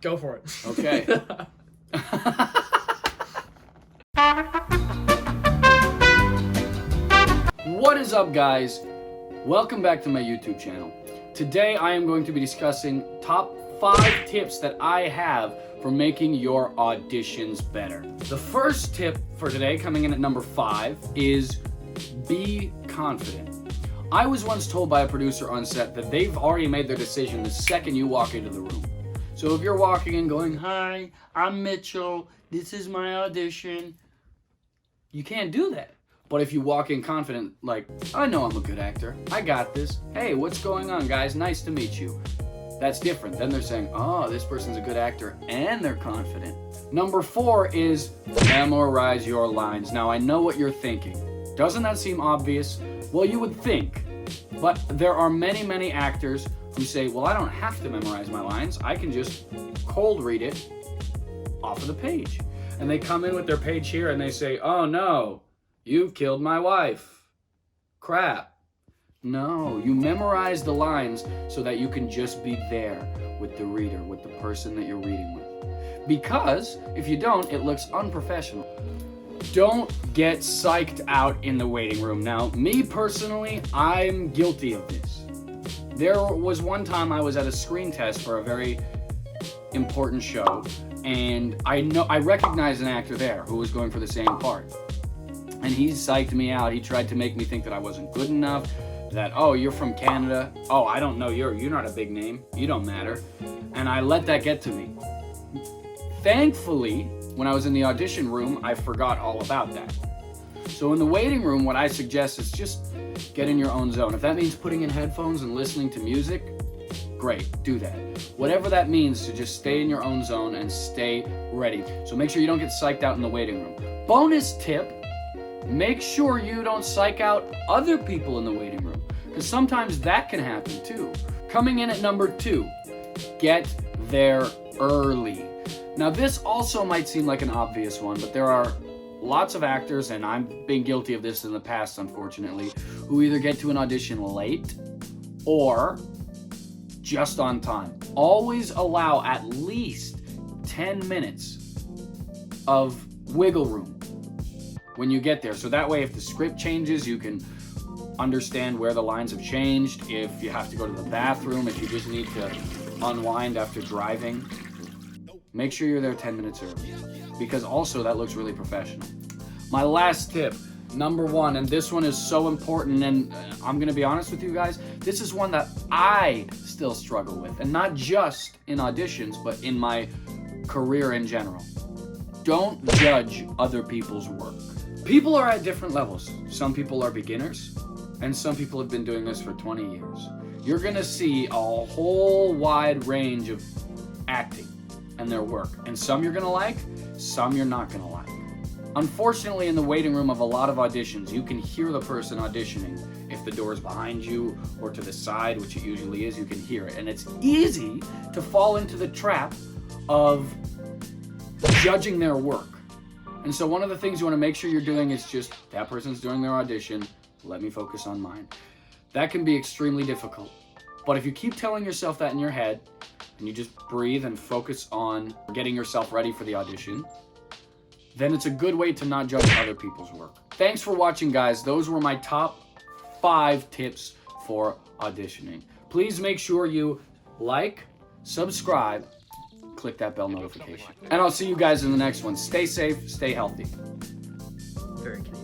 Go for it. Okay. What is up, guys? Welcome back to my YouTube channel. Today I am going to be discussing top 5 tips that I have for making your auditions better. The first tip for today, coming in at number 5, is be confident. I was once told by a producer on set that they've already made their decision the second you walk into the room. So if you're walking in going, "Hi, I'm Mitchell, this is my audition," you can't do that. But if you walk in confident, like, "I know I'm a good actor, I got this. Hey, what's going on, guys? Nice to meet you." That's different. Then they're saying, "Oh, this person's a good actor," and they're confident. Number 4 is memorize your lines. Now, I know what you're thinking. Doesn't that seem obvious? Well, you would think. But there are many, many actors who say, "Well, I don't have to memorize my lines. I can just cold read it off of the page." And they come in with their page here and they say, "Oh no, you've killed my wife. Crap." No, you memorize the lines so that you can just be there with the reader, with the person that you're reading with. Because if you don't, it looks unprofessional. Don't get psyched out in the waiting room. Now, me personally, I'm guilty of this. There was one time I was at a screen test for a very important show, and I recognized an actor there who was going for the same part. And he psyched me out. He tried to make me think that I wasn't good enough, that, "Oh, you're from Canada. Oh, I don't know, you're not a big name. You don't matter." And I let that get to me. Thankfully, when I was in the audition room, I forgot all about that. So in the waiting room, what I suggest is just get in your own zone. If that means putting in headphones and listening to music, great, do that. Whatever that means, to just stay in your own zone and stay ready. So make sure you don't get psyched out in the waiting room. Bonus tip, make sure you don't psych out other people in the waiting room, because sometimes that can happen too. Coming in at number 2, get there early. Now, this also might seem like an obvious one, but there are lots of actors, and I've been guilty of this in the past, unfortunately, who either get to an audition late or just on time. Always allow at least 10 minutes of wiggle room when you get there. So that way, if the script changes, you can understand where the lines have changed. If you have to go to the bathroom, if you just need to unwind after driving, make sure you're there 10 minutes early, because also that looks really professional. My last tip, number 1, and this one is so important, and I'm going to be honest with you guys, this is one that I still struggle with, and not just in auditions, but in my career in general. Don't judge other people's work. People are at different levels. Some people are beginners, and some people have been doing this for 20 years. You're going to see a whole wide range of acting and their work. And some you're gonna like, some you're not gonna like. Unfortunately, in the waiting room of a lot of auditions, you can hear the person auditioning. If the door is behind you or to the side, which it usually is, you can hear it. And it's easy to fall into the trap of judging their work. And so one of the things you wanna make sure you're doing is just, that person's doing their audition, let me focus on mine. That can be extremely difficult. But if you keep telling yourself that in your head, and you just breathe and focus on getting yourself ready for the audition, then it's a good way to not judge other people's work. Thanks for watching, guys. Those were my top 5 tips for auditioning. Please make sure you like, subscribe, click that bell notification. And I'll see you guys in the next one. Stay safe, stay healthy. Very Canadian.